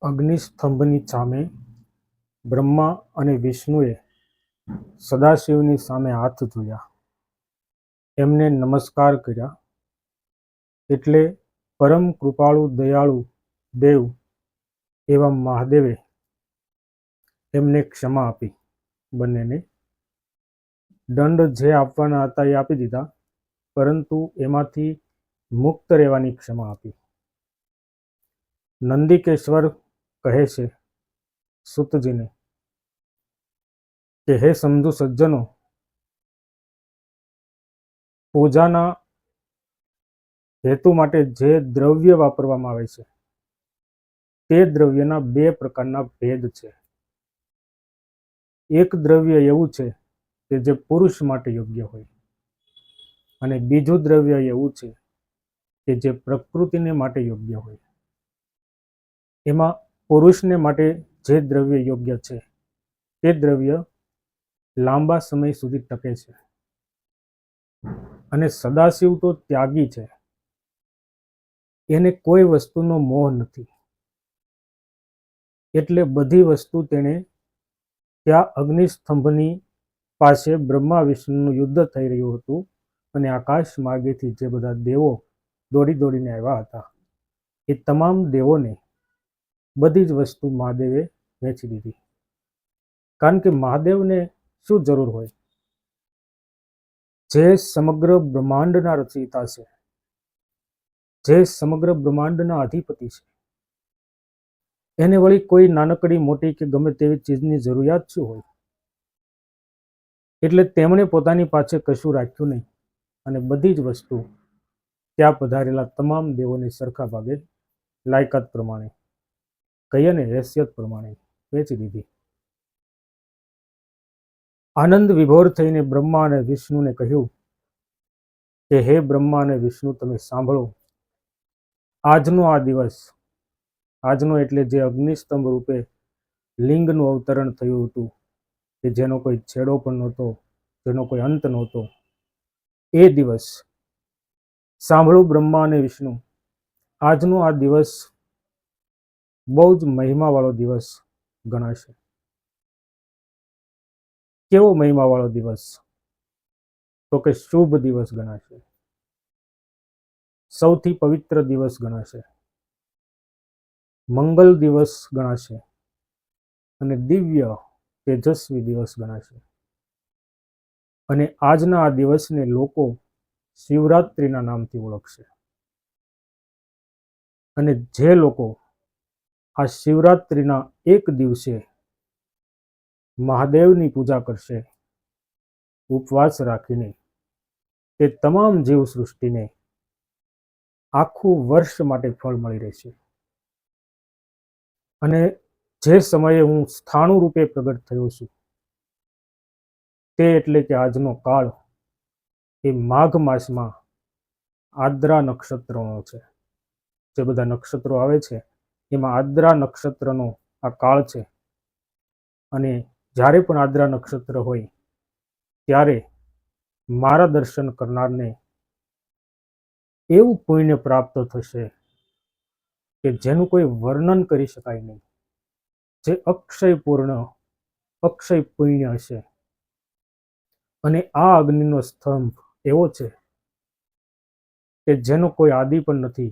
અગ્નિસ્તંભની સામે બ્રહ્મા અને વિષ્ણુએ સદાશિવની સામે હાથ જોયા, એમને નમસ્કાર કર્યા. એટલે પરમ કૃપાળુ દયાળુ દેવ એવા મહાદેવે એમને ક્ષમા આપી. બંનેને દંડ જે આપવાના હતા એ આપી દીધા, પરંતુ એમાંથી મુક્ત રહેવાની ક્ષમા આપી. નંદિકેશ્વર કહે છે સુતજીને કે હે સમજુ સજ્જનો, પૂજાના હેતુ માટે જે દ્રવ્ય વાપરવામાં આવે છે તે દ્રવ્યના બે પ્રકારના ભેદ છે. એક દ્રવ્ય એવું છે કે જે પુરુષ માટે યોગ્ય હોય, અને બીજું દ્રવ્ય એવું છે કે જે પ્રકૃતિને માટે યોગ્ય હોય. એમાં પુરુષને માટે જે દ્રવ્ય યોગ્ય છે તે દ્રવ્ય લાંબા સમય સુધી ટકે છે. અને સદાશિવ તો ત્યાગી છે, એને કોઈ વસ્તુનો મોહ નથી. એટલે બધી વસ્તુ તેને ત્યાં અગ્નિસ્તંભની પાસે બ્રહ્મા વિષ્ણુનું યુદ્ધ થઈ રહ્યું હતું, અને આકાશ માર્ગેથી જે બધા દેવો દોડી દોડીને આવ્યા હતા એ તમામ દેવોને બધી જ વસ્તુ મહાદેવે વેચી દીધી. કારણ કે મહાદેવને શું જરૂર હોય? જે સમગ્ર બ્રહ્માંડના રચયિતા છે, જે સમગ્ર બ્રહ્માંડના અધિપતિ છે, એને વળી કોઈ નાનકડી મોટી કે ગમે તેવી ચીજની જરૂરિયાત શું હોય? એટલે તેમણે પોતાની પાસે કશું રાખ્યું નહીં, અને બધી જ વસ્તુ ત્યાં પધારેલા તમામ દેવોને સરખા ભાગે લાયકાત પ્રમાણે, કહીએ ને હેસિયત પ્રમાણે વેચી દીધી. આનંદ વિભોર થઈને બ્રહ્મા અને વિષ્ણુને કહ્યું કે હે બ્રહ્મા અને વિષ્ણુ, તમે સાંભળો. આજનો આ દિવસ, આજનો એટલે જે અગ્નિસ્તંભ રૂપે લિંગનું અવતરણ થયું હતું, કે જેનો કોઈ છેડો પણ નહોતો, જેનો કોઈ અંત નહોતો, એ દિવસ સાંભળો બ્રહ્મા અને વિષ્ણુ. આજનો આ દિવસ બહુ જ મહિમાવાળો દિવસ ગણાશે. કેવો મહિમાવાળો દિવસ? તો કે શુભ દિવસ ગણાશે, સૌથી પવિત્ર દિવસ ગણાશે, મંગલ દિવસ ગણાશે, અને દિવ્ય તેજસ્વી દિવસ ગણાશે. અને આજના આ દિવસને લોકો શિવરાત્રિના નામથી ઓળખશે. અને જે લોકો આ શિવરાત્રિના એક દિવસે મહાદેવની પૂજા કરશે ઉપવાસ રાખીને, તે તમામ જીવ સૃષ્ટિને આખું વર્ષ માટે ફળ મળી રહેશે. અને જે સમયે હું સ્થાણુ રૂપે પ્રગટ થયો છું, તે એટલે કે આજનો કાળ એ માઘ માસમાં આદ્રા નક્ષત્રનો છે. જે બધા નક્ષત્રો આવે છે એમાં આદ્રા નક્ષત્રનો આ કાળ છે. અને જ્યારે પણ આદ્રા નક્ષત્ર હોય ત્યારે મારા દર્શન કરનારને એવું પુણ્ય પ્રાપ્ત થશે કે જેનું કોઈ વર્ણન કરી શકાય નહીં. જે અક્ષય પુણ્ય હશે. અને આ અગ્નિનો સ્તંભ એવો છે કે જેનો કોઈ આદિ પણ નથી,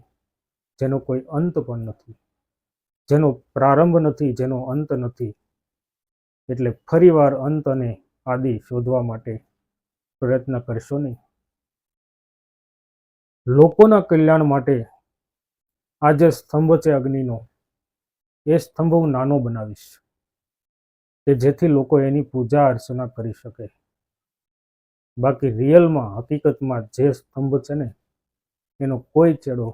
જેનો કોઈ અંત પણ નથી, જેનો પ્રારંભ નથી, જેનો અંત નથી. એટલે ફરીવાર અંત અને આદિ શોધવા માટે પ્રયત્ન કરશો નહીં. લોકોના કલ્યાણ માટે આ જે સ્તંભ છે અગ્નિનો, એ સ્તંભ હું નાનો બનાવીશ, કે જેથી લોકો એની પૂજા અર્ચના કરી શકે. બાકી રિયલમાં, હકીકતમાં જે સ્તંભ છે ને, એનો કોઈ છેડો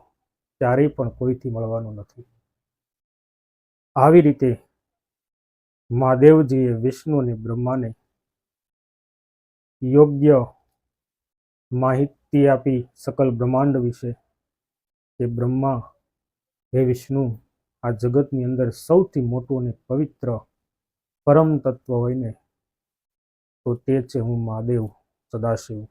ક્યારેય પણ કોઈથી મળવાનો નથી. આવી રીતે મહાદેવજીએ વિષ્ણુ અને બ્રહ્માને યોગ્ય માહિતી આપી સકલ બ્રહ્માંડ વિશે, કે બ્રહ્મા, હે વિષ્ણુ, આ જગતની અંદર સૌથી મોટું અને પવિત્ર પરમ તત્વ હોય ને, તો તે છે હું મહાદેવ સદાશિવ.